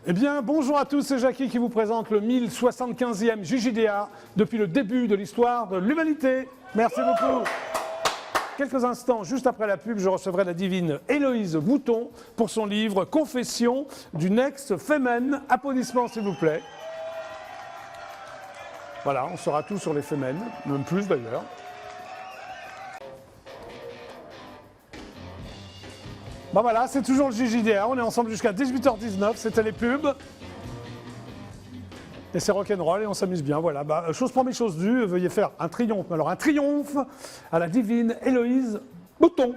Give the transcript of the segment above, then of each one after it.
Eh bien, bonjour à tous, c'est Jackie qui vous présente le 1075e JJDA depuis le début de l'histoire de l'humanité. Merci beaucoup. Quelques instants, juste après la pub, je recevrai la divine Héloïse Bouton pour son livre « Confession d'une ex-fémène ». Applaudissements, s'il vous plaît. Voilà, on saura tout sur les fémènes, même plus d'ailleurs. Ben voilà, c'est toujours le JJDA, on est ensemble jusqu'à 18h19, c'était les pubs. Et c'est rock'n'roll et on s'amuse bien, voilà. Bah, chose première, chose due, veuillez faire un triomphe. Alors un triomphe à la divine Héloïse Bouton.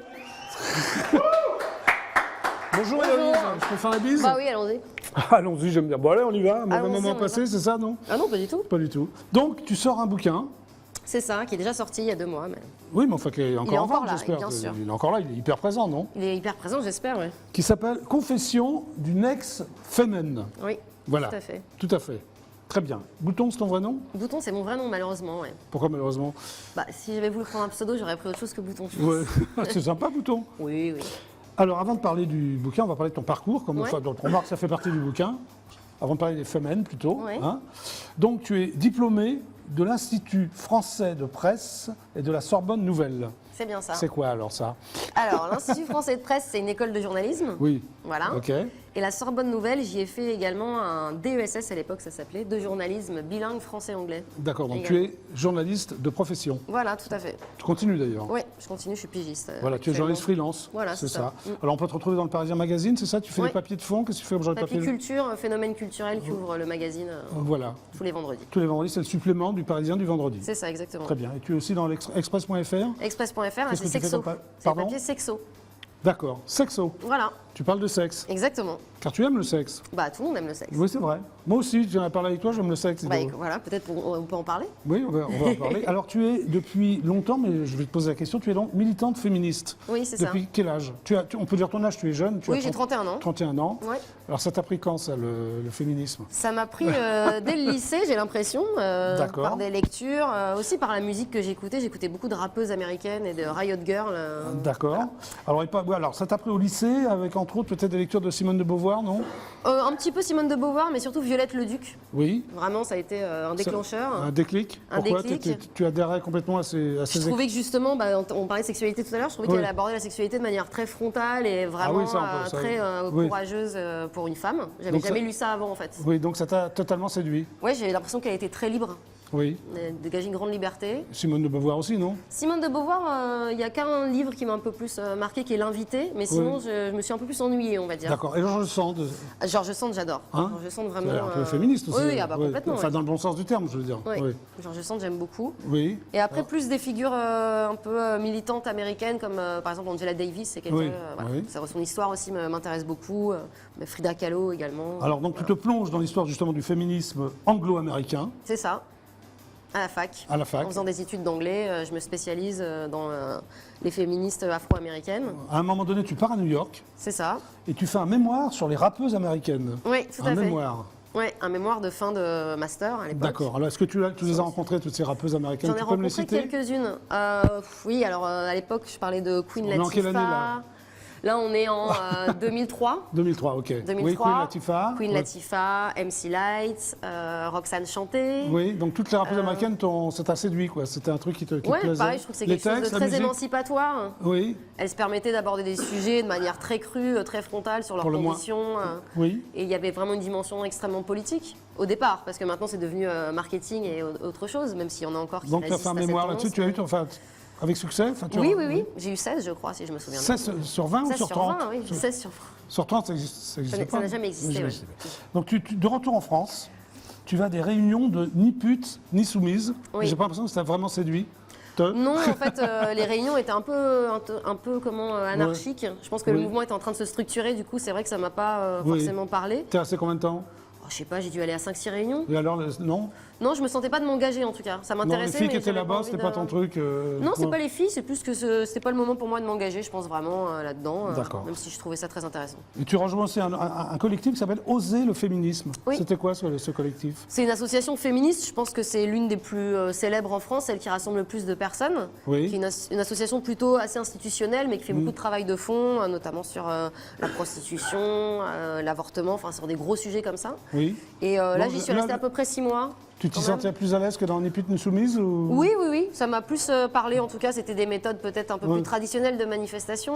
Bonjour Héloïse, je peux faire la bise? Bah oui, allons-y. Allons-y, j'aime bien. Bon allez, on y va, mauvais moment passé, c'est ça, non? Ah non, pas du tout. Pas du tout. Donc tu sors un bouquin. C'est ça, qui est déjà sorti il y a 2 mois. Mais... Oui, mais enfin, qui est encore en vente, là, j'espère. bien sûr. Il est encore là, il est hyper présent, non? Il est hyper présent, j'espère, oui. Qui s'appelle Confession d'une ex-fémène. Oui, voilà. tout à fait. Tout à fait. Très bien. Bouton, c'est ton vrai nom? Bouton, c'est mon vrai nom, malheureusement, ouais. Pourquoi malheureusement? Bah, si j'avais voulu prendre un pseudo, j'aurais pris autre chose que Bouton. Ouais. C'est sympa, Bouton. Oui, oui. Alors, avant de parler du bouquin, on va parler de ton parcours. Comme enfin, donc, remarque, ça fait partie du bouquin. Avant de parler des fémènes, plutôt. Ouais. Hein. Donc, tu es diplômé de l'Institut français de presse et de la Sorbonne Nouvelle. C'est bien ça. C'est quoi alors ça? Alors, l'Institut français de presse, c'est une école de journalisme. Oui. Voilà. Ok. Et la Sorbonne Nouvelle, j'y ai fait également un DESS à l'époque, ça s'appelait, de journalisme bilingue français-anglais. D'accord, donc également. tu es journaliste de profession. Voilà, tout à fait. Tu continues d'ailleurs. Oui, je continue, je suis pigiste. Voilà, tu es journaliste freelance. Voilà, c'est c'est ça. ça. Alors on peut te retrouver dans le Parisien Magazine, c'est ça? Tu fais Oui. des papiers de fond? Qu'est-ce que tu fais genre de Papier papier? culture, phénomène culturel qui ouvre le magazine Voilà. tous les vendredis. Tous les vendredis, c'est le supplément du Parisien du vendredi. C'est ça, exactement. Très bien. Et tu es aussi dans l'express.fr? Express.fr, Qu'est-ce que c'est tu fais sexo. comme C'est Pardon? le papier sexo. D'accord. Sexo. Voilà, Tu parles de sexe. exactement. Car tu aimes le sexe. Bah, tout le monde aime le sexe. Oui, c'est vrai. Moi aussi, j'en ai parlé avec toi, j'aime le sexe. Bah, voilà, peut-être on peut en parler. Oui, on va en parler. Alors, tu es depuis longtemps, mais je vais te poser la question, tu es donc militante féministe. Oui, c'est ça. Depuis quel âge? On peut dire ton âge, tu es jeune? Oui, j'ai 31 ans. 31 ans. Ouais. Alors, ça t'a pris quand, ça, le féminisme? Ça m'a pris dès le lycée, j'ai l'impression, D'accord. par des lectures, aussi par la musique que j'écoutais. J'écoutais beaucoup de rappeuses américaines et de Riot Girl. D'accord. Voilà. Alors, ça t'a pris au lycée, avec entre autres peut-être des lectures de Simone de Beauvoir, non? Un petit peu Simone de Beauvoir, mais surtout Violette Leduc. Oui. Vraiment, ça a été un déclencheur. Un déclic? Un Pourquoi déclic. tu adhérais complètement à ces Je trouvais que justement, on parlait de sexualité tout à l'heure, je trouvais Oui. qu'elle abordait la sexualité de manière très frontale et vraiment oui, ça, très oui. courageuse pour une femme. J'avais Donc jamais ça- lu ça avant en fait. Oui, donc ça t'a totalement séduit. Ouais, j'ai l'impression qu'elle était très libre, Oui. dégageait une grande liberté. Simone de Beauvoir aussi, non? Simone de Beauvoir, il n'y a qu'un livre qui m'a un peu plus marqué, qui est L'Invité, mais sinon je me suis un peu plus ennuyée, on va dire. D'accord. Et Georges Sand, Georges Sand, j'adore. Hein Georges Sand, vraiment. un peu féministe aussi. Oui, ah bah, complètement. Enfin, ouais. dans le bon sens du terme, je veux dire. Oui. Oui. Georges Sand, j'aime beaucoup. Oui. Et après, plus des figures un peu militantes américaines, comme par exemple Angela Davis, c'est quelqu'un. Oui, Voilà. oui. Son histoire aussi m'intéresse beaucoup. Mais Frida Kahlo également. Alors, donc, tu te plonges dans l'histoire justement du féminisme anglo-américain C'est ça, à la fac. à la fac. En faisant des études d'anglais, je me spécialise dans les féministes afro-américaines. À un moment donné, tu pars à New York C'est ça. et tu fais un mémoire sur les rappeuses américaines. Oui, tout Un à fait. mémoire. Oui, un mémoire de fin de master à l'époque. D'accord. Alors, est-ce que tu les as rencontrées, toutes ces rappeuses américaines? J'en ai Tu peux me les rencontré citer? quelques-unes. Oui, alors à l'époque, je parlais de Queen On est Latifah. en quelle année, là? Là, on est en 2003. 2003, ok. 2003. Oui, Queen Latifah. Queen Ouais. Latifah, MC Light, Roxane Chanté. Oui, donc toutes les rappeuses américaines, ça t'a séduit, quoi. C'était un truc qui te Ouais, plaisait. pareil, je trouve que c'est Les quelque chose textes, de la très musique? émancipatoire. Oui, Elle se permettait d'aborder des sujets de manière très crue, très frontale sur leurs Pour le moins. conditions. oui. Et il y avait vraiment une dimension extrêmement politique au départ, parce que maintenant c'est devenu marketing et autre chose, même s'il y en a encore qui Donc tu as résistent fait un à cette mémoire là-dessus, tendance. tu as eu, enfin, avec succès? Enfin, Oui, oui, oui. J'ai eu 16, je crois, si je me souviens bien. 16 sur 20 ou 16 sur sur 30? 20, oui. 16 sur 20. Sur 30, ça n'existe pas? Ça n'a jamais existé, oui. Donc de retour en France, tu vas à des réunions de ni pute, ni soumise. Oui. J'ai pas l'impression que ça t'a vraiment séduit. Non, en fait, les réunions étaient un peu anarchiques. Je pense que le Oui. mouvement était en train de se structurer, du coup, c'est vrai que ça m'a pas Oui. forcément parlé. T'es resté combien de temps? Oh, je sais pas, j'ai dû aller à 5-6 réunions. Et alors, non? Non, je me sentais pas de m'engager en tout cas. Ça Non, les m'intéressait. filles qui mais étaient j'avais là-bas, pas c'était envie pas de- ton truc Non, c'est ouais. pas les filles, c'est plus que c'était pas le moment pour moi de m'engager, je pense vraiment là-dedans. D'accord. Même si je trouvais ça très intéressant. Et tu rejoins aussi un collectif qui s'appelle Oser le féminisme. Oui. C'était quoi ce collectif? C'est une association féministe, je pense que c'est l'une des plus célèbres en France, celle qui rassemble le plus de personnes. Oui. Qui est une association plutôt assez institutionnelle, mais qui fait beaucoup de travail de fond, notamment sur la prostitution, l'avortement, enfin sur des gros sujets comme ça. Oui. Et là, Bon, j'y suis là, restée à peu près 6 mois. Tu t'y quand même. sentais plus à l'aise que dans Ni pute ni soumise ou... Oui, oui, oui, ça m'a plus parlé. En tout cas, c'était des méthodes peut-être un peu Ouais. plus traditionnelles de manifestation.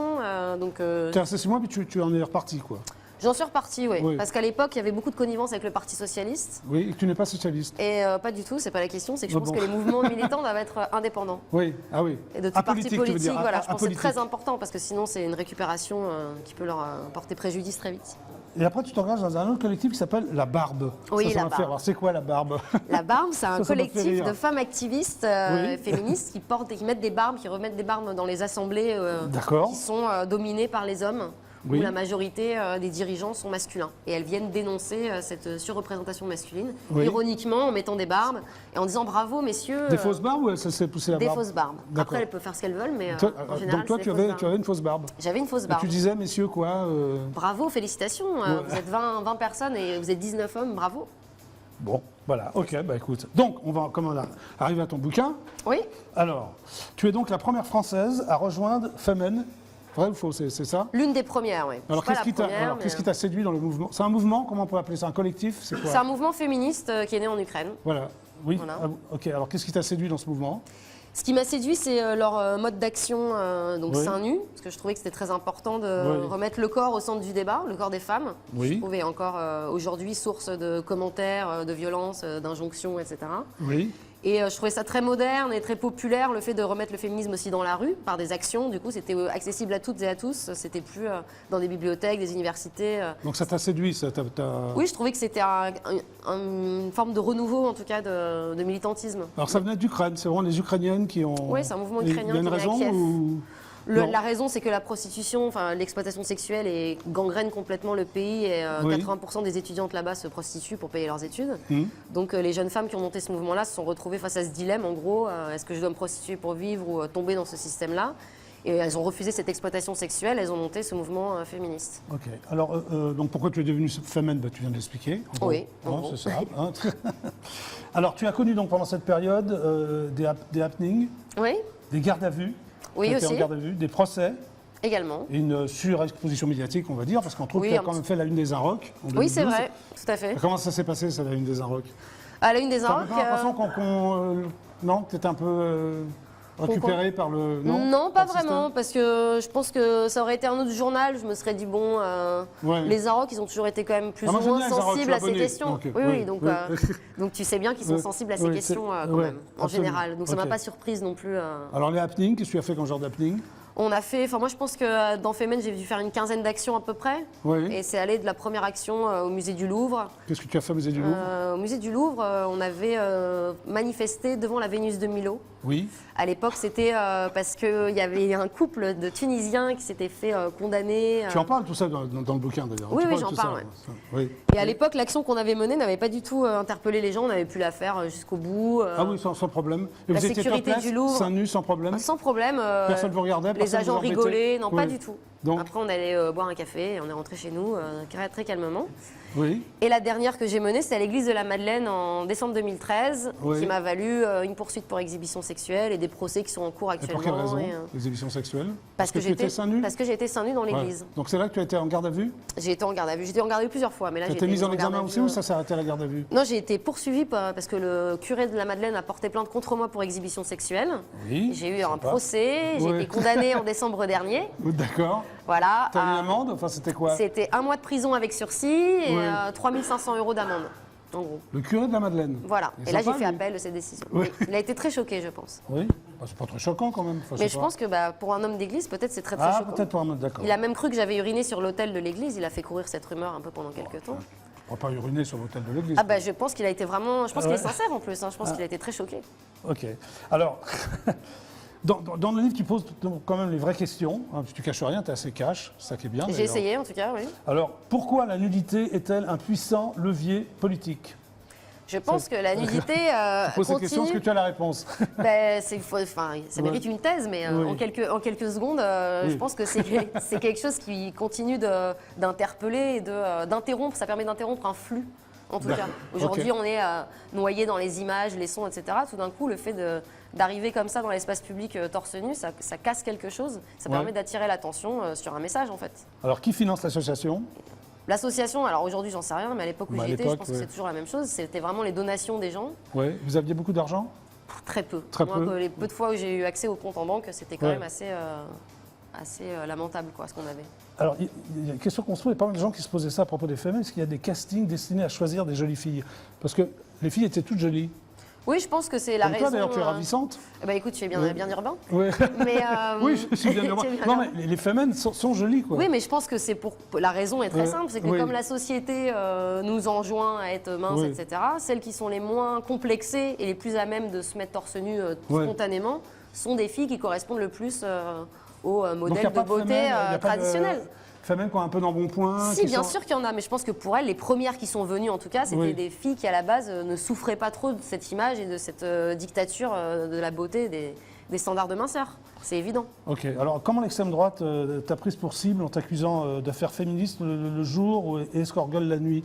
Donc, T'es resté 6 mois, puis tu en es reparti, quoi. j'en suis repartie, oui. Oui. Parce qu'à l'époque, il y avait beaucoup de connivence avec le Parti socialiste. Oui, et que tu n'es pas socialiste. Et pas du tout, c'est pas la question. C'est que je Ah pense bon. que les mouvements militants doivent être indépendants. Oui, ah oui. Et de tout parti Apolitique, tu veux politique, dire, voilà, je pense que c'est apolitique. très important parce que sinon c'est une récupération qui peut leur porter préjudice très vite. Et après, tu t'engages dans un autre collectif qui s'appelle La Barbe. Oui, ça La m'a fait Barbe. rire. C'est quoi La Barbe? La Barbe, c'est un Ça m'a fait collectif rire. de femmes activistes Oui. féministes qui portent et qui mettent des barbes, qui remettent des barbes dans les assemblées D'accord. qui sont dominées par les hommes. Oui. Où la majorité des dirigeants sont masculins. Et elles viennent dénoncer cette surreprésentation masculine, Oui. ironiquement en mettant des barbes et en disant bravo messieurs. Des fausses barbes ou ça s'est poussé la Des barbe? fausses barbes. D'accord. Après elles peuvent faire ce qu'elles veulent, mais Toi, en général donc toi, c'est tu des fausses avais, barbes. tu avais une fausse barbe. J'avais une fausse Et barbe. tu disais, messieurs, quoi Bravo, félicitations. Ouais. Vous êtes 20 personnes et vous êtes 19 hommes, bravo. Bon, voilà, ok, bah écoute. Donc, comme on arrive à ton bouquin, Oui, alors, tu es donc la première Française à rejoindre Femen. Vrai ou faux, c'est ça? l'une des premières, oui. Alors, Je suis pas la première, qu'est-ce qui mais, t'a séduit dans le mouvement? C'est un mouvement, comment on peut appeler ça? Un collectif? C'est quoi? c'est un mouvement féministe qui est né en Ukraine. Voilà, oui. Voilà. Ah, ok, alors qu'est-ce qui t'a séduit dans ce mouvement? Ce qui m'a séduit, c'est leur mode d'action, donc Oui. seins nus, parce que je trouvais que c'était très important de Oui. remettre le corps au centre du débat, le corps des femmes. Oui. Je trouvais encore aujourd'hui source de commentaires, de violences, d'injonctions, etc. Oui. Et je trouvais ça très moderne et très populaire, le fait de remettre le féminisme aussi dans la rue, par des actions. Du coup, c'était accessible à toutes et à tous. C'était plus dans des bibliothèques, des universités. Donc ça t'a séduit, ça Oui, je trouvais que c'était une forme de renouveau, en tout cas, de militantisme. Alors ça venait d'Ukraine, c'est vraiment les Ukrainiennes qui ont... Oui, c'est un mouvement Il y ukrainien a une qui est né à raison Kiev. ou... Non. La raison, c'est que la prostitution, enfin l'exploitation sexuelle gangrène complètement le pays et Oui. 80% des étudiantes là-bas se prostituent pour payer leurs études. Donc les jeunes femmes qui ont monté ce mouvement-là se sont retrouvées face à ce dilemme, en gros, est-ce que je dois me prostituer pour vivre ou tomber dans ce système-là? Et elles ont refusé cette exploitation sexuelle, elles ont monté ce mouvement féministe. Ok. Alors, donc pourquoi tu es devenue Femen, bah, tu viens de l'expliquer. en gros. Oui, en Hein, gros. c'est ça. Hein. Alors, tu as connu donc pendant cette période des happenings, Oui, des gardes à vue. Oui, Tu as été aussi. en garde à vue, des procès, également. et une surexposition médiatique, on va dire, parce qu'entre autres, Oui, tu as un quand même petit- fait la une des Inrocks. En Oui, c'est 2012. vrai, tout à fait. Comment ça s'est passé, ça, la une des Inrocks? À la une des T'as Inrocks, pas l'impression non, que tu étais un peu récupéré par le... non, par pas le vraiment, système parce que je pense que ça aurait été un autre journal. Je me serais dit, bon, Ouais. les Inrocks, ils ont toujours été quand même plus Ah, moi, ou j'aime moins bien les Inrocks, sensibles je à suis ces abonné. questions. Ok, Oui, oui, oui, donc, oui. donc tu sais bien qu'ils sont Oui, sensibles à ces oui, questions c'est- quand ouais, même, en absolument. général. Donc ça m'a Ok. pas surprise non plus. Alors, les happenings, qu'est-ce que tu as fait comme genre d'happening? On a fait, enfin moi je pense que dans Femen, j'ai dû faire une quinzaine d'actions à peu près. Oui. Et c'est allé de la première action au musée du Louvre. Qu'est-ce que tu as fait au musée du Louvre? Au musée du Louvre, on avait manifesté devant la Vénus de Milo. Oui. À l'époque, c'était parce qu'il y avait un couple de Tunisiens qui s'était fait condamner. Tu en parles tout ça dans le bouquin d'ailleurs. Oui, Tu oui, parles j'en tout parle, ça. ouais. Oui. Et à l'époque, l'action qu'on avait menée n'avait pas du tout interpellé les gens. On avait pu la faire jusqu'au bout. Ah oui, sans problème. Et la vous étiez sécurité topless, du Louvre. seins nus, sans problème? Sans problème. Personne ne vous regardait? Les personne agents vous embêtait? rigolaient. Non, pas Oui. du tout. Donc, Après, on allait boire un café et on est rentré chez nous très calmement. oui. Et la dernière que j'ai menée, c'était à l'église de la Madeleine en décembre 2013, Oui. qui m'a valu une poursuite pour exhibition sexuelle et des procès qui sont en cours Et actuellement. pour quelle raison? et, Exhibition sexuelle? parce que tu étais seins nus? parce que j'ai été seins nus dans Ouais. l'église. Donc c'est là que tu as été en garde à vue? J'ai été en garde à vue. J'étais en garde à vue plusieurs fois, mais là Tu as j'ai été été mise en garde examen à aussi vue, ou ça s'est arrêté à la garde à vue? Non, j'ai été poursuivie parce que le curé de la Madeleine a porté plainte contre moi pour exhibition sexuelle. Oui. J'ai eu un sympa. procès, j'ai Ouais. été condamnée en décembre dernier. D'accord. Voilà. T'as eu une à- amende? Enfin, c'était quoi? C'était 1 mois de prison avec sursis et Ouais. 3 500 € d'amende, en gros. Le curé de la Madeleine. Voilà. Il est Et là, j'ai sympa, fait lui. appel de cette décision. Ouais. Oui. Il a été très choqué, je pense. Oui. Bah, c'est pas très choquant quand même. Enfin, Mais sais je pas. pense que pour un homme d'église, peut-être c'est très Ah, choquant. peut-être pas un autre, d'accord. Il a même cru que j'avais uriné sur l'autel de l'église. Il a fait courir cette rumeur un peu pendant quelques temps. On va pas uriner sur l'hôtel de l'église. Ah bah je pense qu'il a été vraiment... Je pense Ah qu'il ouais. est sincère en plus. Hein. Je pense qu'il a été très choqué. Ok. Alors, dans le livre, tu poses quand même les vraies questions. Hein, tu caches rien, tu es assez cash, c'est ça qui est bien. J'ai d'ailleurs. essayé en tout cas, oui. Alors, pourquoi la nudité est-elle un puissant levier politique? Je pense que la nudité Je pose cette question, est-ce que continue. tu as la réponse? Ben, ça mérite une thèse, mais Oui. en quelques secondes, Oui. je pense que c'est quelque chose qui continue d'interpeller et d'interrompre. Ça permet d'interrompre un flux, en tout cas. Aujourd'hui, on est noyé dans les images, les sons, etc. Tout d'un coup, le fait d'arriver comme ça dans l'espace public torse nu, ça casse quelque chose. Ça permet d'attirer l'attention sur un message, en fait. Alors, qui finance l'association? L'association, alors aujourd'hui, j'en sais rien, mais à l'époque où Bah, à j'y étais, je l'époque, pense que ouais. c'est toujours la même chose. C'était vraiment les donations des gens. Oui. Vous aviez beaucoup d'argent? Très peu. Très Moi, peu. les peu de fois où j'ai eu accès au compte en banque, c'était quand Ouais. même assez lamentable, quoi, ce qu'on avait. Alors, il y a une question qu'on se pose, il y a pas mal de gens qui se posaient ça à propos des femmes, est-ce qu'il y a des castings destinés à choisir des jolies filles? Parce que les filles étaient toutes jolies. Oui, je pense que c'est la Comme raison. toi, d'ailleurs, tu es ravissante. Bah écoute, tu es bien, Ouais. bien urbain. Ouais. Mais, Oui, je suis bien tu urbain. es bien Non, urbain. mais les femmes sont jolies, quoi. Oui, mais je pense que c'est pour. La raison est très Ouais. simple, c'est que Oui. comme la société nous enjoint à être minces, Oui. etc., celles qui sont les moins complexées et les plus à même de se mettre torse nu Ouais. spontanément sont des filles qui correspondent le plus au Donc, il y modèle a de pas beauté femmes, il y a pas de traditionnel. femmes qui ont un peu d'embonpoint. Si, qui bien sont- sûr qu'il y en a, mais je pense que pour elles, les premières qui sont venues, en tout cas, c'était Oui. des filles qui, à la base, ne souffraient pas trop de cette image et de cette dictature de la beauté des standards de minceur. C'est évident. Ok, alors comment l'extrême droite t'a prise pour cible en t'accusant d'affaires féministes le jour et escorgueule la nuit?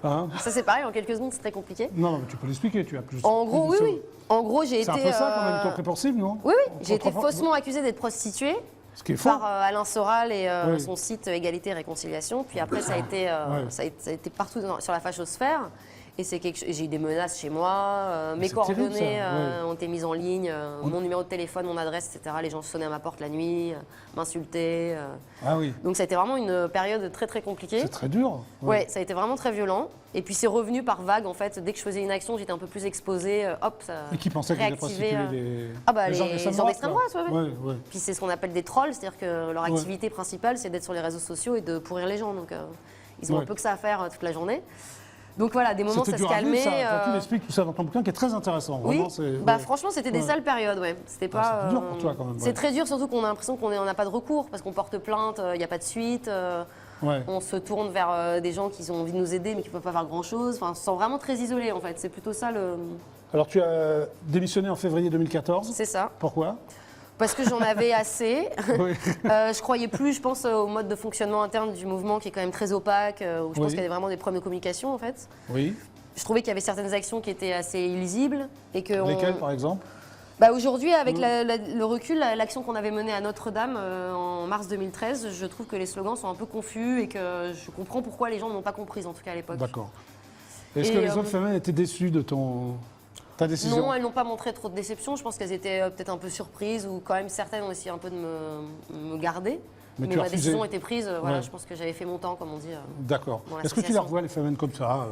Hein? Ça, c'est pareil, en quelques secondes, c'est très compliqué. Non, mais tu peux l'expliquer, tu as plus. En gros, oui, plus de- oui. En gros, j'ai été. C'est un peu ça quand même, ils t'ont pris pour cible, non? Oui, oui. J'ai été Autrefois- faussement accusée d'être prostituée Ce qui est faux. par Alain Soral et Oui. son site Égalité et Réconciliation. Puis après, ça a été, Ouais. ça a été partout sur la fachosphère. Et j'ai eu des menaces chez moi, mes c'est terrible, coordonnées ça, ouais. ont été mises en ligne, mon numéro de téléphone, mon adresse, etc. Les gens sonnaient à ma porte la nuit, m'insultaient. Ah oui, Donc ça a été vraiment une période très très compliquée. c'est très dur. Ouais, ça a été vraiment très violent. Et puis c'est revenu par vague en fait. Dès que je faisais une action, j'étais un peu plus exposée. Hop, ça. Et qui pensait qu'ils allaient réactivait, prostituer les... Ah bah, gens les d'extrême gens d'extrême quoi. droite, ouais, ouais. Ouais, ouais. Puis c'est ce qu'on appelle des trolls, c'est-à-dire que leur Ouais. activité principale, c'est d'être sur les réseaux sociaux et de pourrir les gens. Donc ils ont Ouais. un peu que ça à faire toute la journée. Donc voilà, des moments C'était ça se dur à vivre, calmait. ça. Quand tu expliques tout ça dans ton bouquin, qui est très intéressant. Oui, Vraiment, c'est- bah ouais. franchement c'était des Ouais. sales périodes, ouais. C'était pas. c'était dur pour toi, quand même, C'est ouais. très dur, surtout qu'on a l'impression qu'on n'a pas de recours parce qu'on porte plainte, il n'y a pas de suite. Ouais. On se tourne vers des gens qui ont envie de nous aider mais qui ne peuvent pas faire grand-chose. Enfin, on se sent vraiment très isolé en fait. C'est plutôt ça le. Alors tu as démissionné en février 2014. C'est ça. Pourquoi? Parce que j'en avais assez. Oui. Je croyais plus, je pense, au mode de fonctionnement interne du mouvement qui est quand même très opaque, où je pense Oui. qu'il y avait vraiment des problèmes de communication en fait. Oui. Je trouvais qu'il y avait certaines actions qui étaient assez illisibles et que Lesquelles, par exemple? Bah aujourd'hui, avec le recul, l'action qu'on avait menée à Notre-Dame en mars 2013, je trouve que les slogans sont un peu confus et que je comprends pourquoi les gens n'ont pas compris, en tout cas à l'époque. D'accord. Est-ce Et, que les autres femmes étaient déçues de ta décision? Non, elles n'ont pas montré trop de déception. Je pense qu'elles étaient peut-être un peu surprises ou quand même certaines ont essayé un peu de me garder. Mais Mais tu as ma refusé. décision était prise. Voilà, Ouais. je pense que j'avais fait mon temps, comme on dit. D'accord. Dans Est-ce que tu les l'association. revois, les femmes comme ça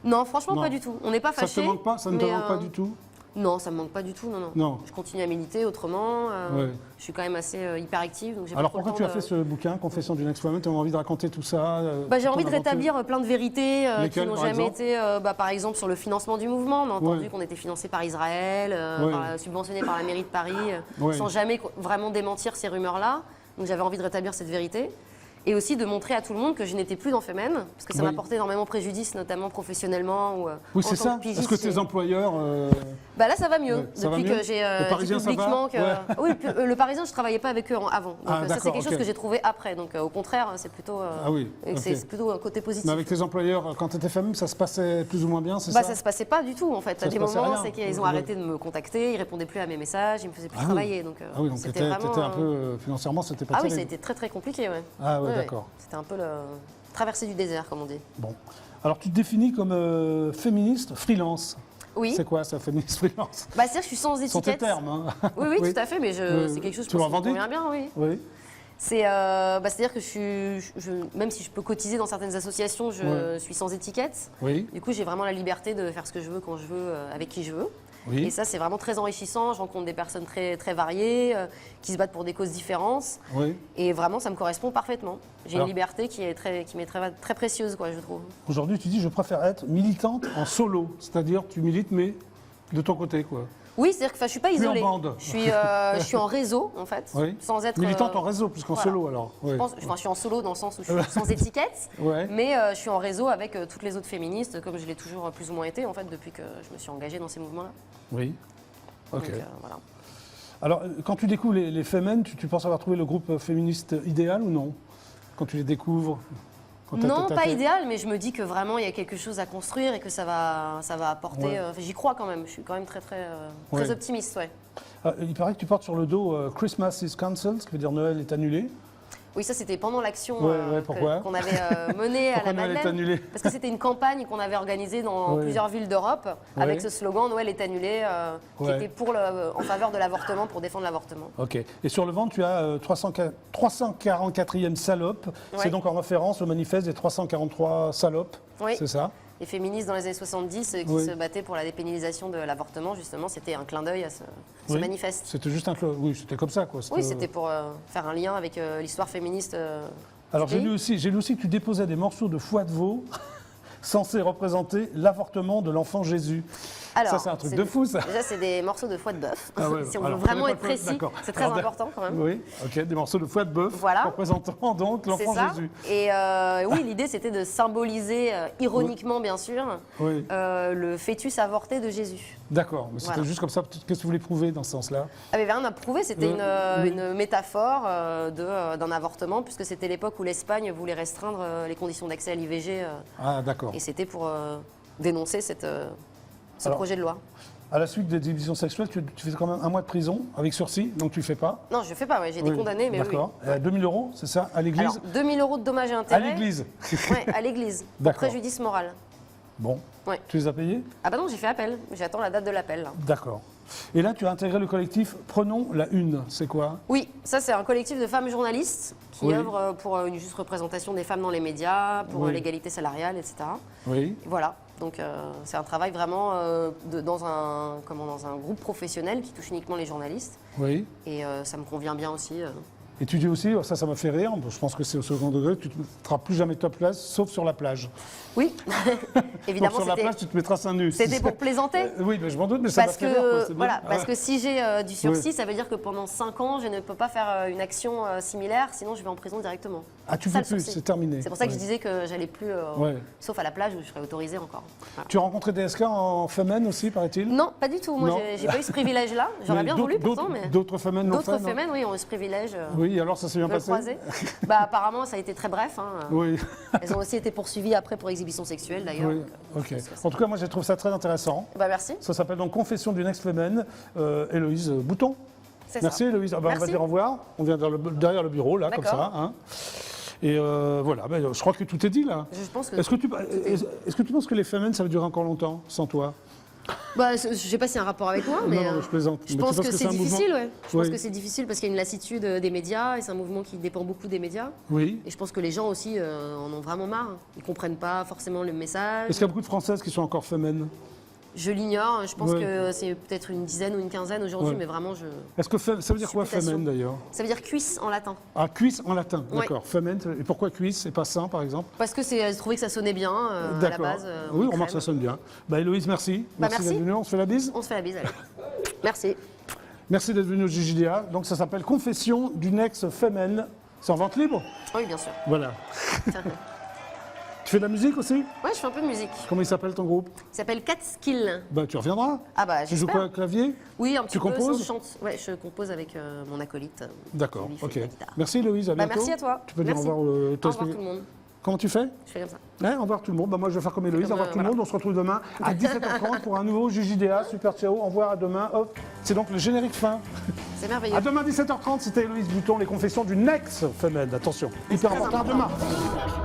Non, franchement, Non. pas du tout. On n'est pas Ça ne fâchés. te manque pas? Ça ne te mais, manque pas du tout? Non, ça me manque pas du tout, non, non. Non. Je continue à militer autrement. Ouais. Je suis quand même assez hyperactive. Donc j'ai Alors pas trop pourquoi le tu temps as fait ce bouquin, Confession d'une ex-femme? Tu as envie de raconter tout ça Bah, j'ai ton envie de aventure? rétablir plein de vérités qui Lesquelles, n'ont par jamais exemple été, par exemple sur le financement du mouvement. On a entendu Ouais. qu'on était financé par Israël, Ouais. subventionné par la mairie de Paris, Ouais. sans jamais vraiment démentir ces rumeurs-là. Donc j'avais envie de rétablir cette vérité. Et aussi de montrer à tout le monde que je n'étais plus dans Femen, parce que ça Oui. m'a porté énormément préjudice, notamment professionnellement. Ou, Oui, en c'est tant ça. que pigiste Est-ce que chez- tes employeurs... Bah là, ça va mieux. Ouais, ça va Depuis mieux que j'ai Le dit Parisien, ça va publiquement que. Ouais. Oui, le Parisien, je travaillais pas avec eux avant. Donc Ah, ça, c'est d'accord, quelque chose ok. que j'ai trouvé après. Donc au contraire, c'est plutôt. Ah oui, ok. C'est plutôt un côté positif. Mais avec tes employeurs, quand tu étais femme, ça se passait plus ou moins bien, c'est Bah, ça? ça se passait pas du tout en fait. Ça À se des passait moments, rien. c'est qu'ils ont Ouais. arrêté de me contacter, ils répondaient plus à mes messages, ils me faisaient plus Ah oui. travailler. Donc, Ah oui, donc c'était t'étais vraiment, un peu... financièrement, c'était pas Ah oui, ça a terrible. été très très compliqué, ouais. Ah ouais, Ouais, ouais. d'accord. C'était un peu le traversée du désert, comme on dit. Bon. Alors, tu te définis comme féministe freelance. Oui. C'est quoi ça, féministe freelance? Bah, c'est-à-dire que je suis sans Ce sont tes étiquette. termes, hein? Oui, oui, tout à fait, mais c'est quelque chose Tu je pense, le qui me revendiques convient bien, oui. Oui. C'est-à-dire que même si je peux cotiser dans certaines associations, je Ouais. suis sans étiquette. Oui. Du coup, j'ai vraiment la liberté de faire ce que je veux, quand je veux, avec qui je veux. Oui. Et ça, c'est vraiment très enrichissant. Je rencontre des personnes très, très variées, qui se battent pour des causes différentes. Oui. Et vraiment, ça me correspond parfaitement. J'ai Alors- une liberté qui m'est très précieuse, quoi, je trouve. Aujourd'hui, tu dis, je préfère être militante en solo. C'est-à-dire, tu milites, mais de ton côté, quoi. Oui, c'est-à-dire que je ne suis pas Plus en isolée. bande. Je suis en réseau, en fait, Oui. sans être... Militante en réseau, plus qu'en voilà. solo alors. Oui. Je suis en solo dans le sens où je suis sans étiquette, Ouais. mais je suis en réseau avec toutes les autres féministes, comme je l'ai toujours plus ou moins été, en fait, depuis que je me suis engagée dans ces mouvements-là. Oui. Ok. Donc, voilà. Alors, quand tu découvres les Femmes, tu penses avoir trouvé le groupe féministe idéal ou non? Quand tu les découvres? Non, pas idéal, mais je me dis que vraiment il y a quelque chose à construire et que ça va apporter. Ouais. J'y crois quand même. Je suis quand même très Ouais. optimiste, ouais. Il paraît que tu portes sur le dos Christmas is cancelled, ce qui veut dire Noël est annulé. Oui, ça c'était pendant l'action Ouais, pourquoi qu'on avait menée à Pourquoi la Noël est Madeleine. annulé? Parce que c'était une campagne qu'on avait organisée dans Ouais. plusieurs villes d'Europe avec Ouais. ce slogan Noël est annulé, qui Ouais. était en faveur de l'avortement, pour défendre l'avortement. Ok. Et sur le ventre, tu as 344e salope. Ouais. C'est donc en référence au manifeste des 343 salopes. Oui. C'est ça? Les féministes dans les années 70 qui Oui. se battaient pour la dépénalisation de l'avortement, justement, c'était un clin d'œil à ce Oui. manifeste. C'était juste un clos. Oui, c'était comme ça, quoi. Oui, c'était pour faire un lien avec l'histoire féministe. Alors du j'ai pays. lu aussi que tu déposais des morceaux de foie de veau censés représenter l'avortement de l'enfant Jésus. Alors, ça, c'est un truc de fou, ça. Déjà, c'est des morceaux de foie de bœuf. Ah ouais, Si on veut alors, vraiment prenez être pas le- précis, d'accord. c'est très Alors, important quand même. Oui, ok, des morceaux de foie de bœuf Voilà. représentant donc C'est l'enfant ça. Jésus. Et oui, l'idée, c'était de symboliser, ironiquement bien sûr, Oui, le fœtus avorté de Jésus. d'accord, mais c'était Voilà. juste comme ça. Qu'est-ce que tu voulais prouver dans ce sens-là? Ah, mais rien à prouver, c'était oui. une métaphore d'un avortement, puisque c'était l'époque où l'Espagne voulait restreindre les conditions d'accès à l'IVG, Ah, d'accord. et c'était pour dénoncer ce Alors- projet de loi. À la suite des divisions sexuelles, tu fais quand même 1 mois de prison avec sursis, donc tu ne fais pas. Non, je ne fais pas, ouais, j'ai été Oui, condamnée, mais oui. d'accord. 2 000 €, c'est ça, à l'église? Alors, 2 000 € de dommages et À intérêts. l'église. Ouais, à l'église, pour D'accord. préjudice moral. Bon. Ouais. Tu les as payés? Ah bah non, j'ai fait appel. J'attends la date de l'appel. Là. D'accord. Et là, tu as intégré le collectif Prenons la Une. C'est quoi? Oui, ça c'est un collectif de femmes journalistes qui Oui. œuvrent pour une juste représentation des femmes dans les médias, pour Oui. l'égalité salariale, etc. Oui. Et voilà, donc c'est un travail vraiment dans un groupe professionnel qui touche uniquement les journalistes. Oui. Et ça me convient bien aussi. Et tu dis aussi, ça m'a fait rire, je pense que c'est au second degré, tu ne te mettras plus jamais topless, sauf sur la plage. Oui, Donc évidemment, sur la plage, tu te mettras seins nus. c'était pour plaisanter. Oui, mais je m'en doute, mais ça m'a Parce fait rire. quoi, que, c'est voilà, bien. parce Ah. que si j'ai du sursis, Oui. ça veut dire que pendant 5 ans, je ne peux pas faire une action similaire, sinon je vais en prison directement. Ah, tu ça, veux le plus, sursis. c'est terminé. C'est pour ça que Ouais. je disais que j'allais plus, Ouais. sauf à la plage où je serais autorisée encore. Voilà. Tu as rencontré des SK en femmes aussi, paraît-il? Non, pas du tout. Moi, Non. j'ai pas eu ce privilège-là. J'aurais Mais bien d'autres- voulu pourtant, mais D'autres femmes l'ont d'autres fait, non? femmes, oui, ont eu ce privilège Oui, alors ça s'est bien de le passé? croiser. Bah, apparemment, ça a été très bref. Hein. Oui. Elles ont aussi été poursuivies après pour exhibition sexuelle, d'ailleurs. Oui, Donc, ok. je pense que ça- En tout cas, moi, j'ai trouvé ça très intéressant. Bah, merci. Ça s'appelle donc Confession d'une ex-fémène, Héloïse Bouton. C'est Merci ça. Héloïse. Ah bah, on va Merci. dire au revoir. On vient derrière le bureau, là, comme D'accord. ça. Hein. Et voilà, je crois que tout est dit, là. Je pense que. Est-ce que tu penses que les femmes, ça va durer encore longtemps, sans toi? Bah, je sais pas s'il y a un rapport avec moi, mais. Non, je plaisante. Je Mais tu pense penses que c'est un mouvement difficile, ouais. Je pense Oui. que c'est difficile parce qu'il y a une lassitude des médias et c'est un mouvement qui dépend beaucoup des médias. Oui. Et je pense que les gens aussi en ont vraiment marre. Ils comprennent pas forcément le message. Est-ce qu'il y a beaucoup de Françaises qui sont encore femmes? Je l'ignore. Je pense Ouais. que c'est peut-être une dizaine ou une quinzaine aujourd'hui, Ouais. mais vraiment, Est-ce que ça veut dire quoi, Supputation. femmes, d'ailleurs? ça veut dire cuisse en latin. Ah, cuisse en latin, Ouais. d'accord. Femmes, et pourquoi cuisse et pas sein, par exemple? Parce que je trouvais que ça sonnait bien à la D'accord. base. Oui, on crème. remarque ça sonne bien. Héloïse, merci. Bah, Merci merci. d'être venue. On se fait la bise? On se fait la bise, allez. Merci. Merci d'être venu au JJDA. Donc ça s'appelle Confession d'une ex-fémène. C'est en vente libre? Oui, bien sûr. Voilà. Tu fais de la musique aussi? Ouais, je fais un peu de musique. Comment il s'appelle ton groupe? Il s'appelle Catskill. Bah tu reviendras. Ah bah, Tu joues j'espère. quoi, clavier? Oui, un petit peu. composes Je chante. Ouais, je compose avec mon acolyte. D'accord, qui lui fait ok. de la guitare. Merci Héloïse, à Bah, bientôt. merci à toi. Tu peux dire au Merci. revoir aux Au revoir téléspectateurs. tout le monde. Comment tu fais? Je fais comme ça. Ouais, au revoir tout le monde. Bah, moi je vais faire comme Héloïse, au Comme, revoir tout le voilà. monde. On se retrouve demain à 17h30 pour un nouveau JJDA. Super ciao, au revoir, à demain. Hop, c'est donc le générique fin. C'est merveilleux. À demain 17h30, c'était Héloïse Bouton, les confessions d'une ex-fémène. Attention, hyper très important. À important. demain.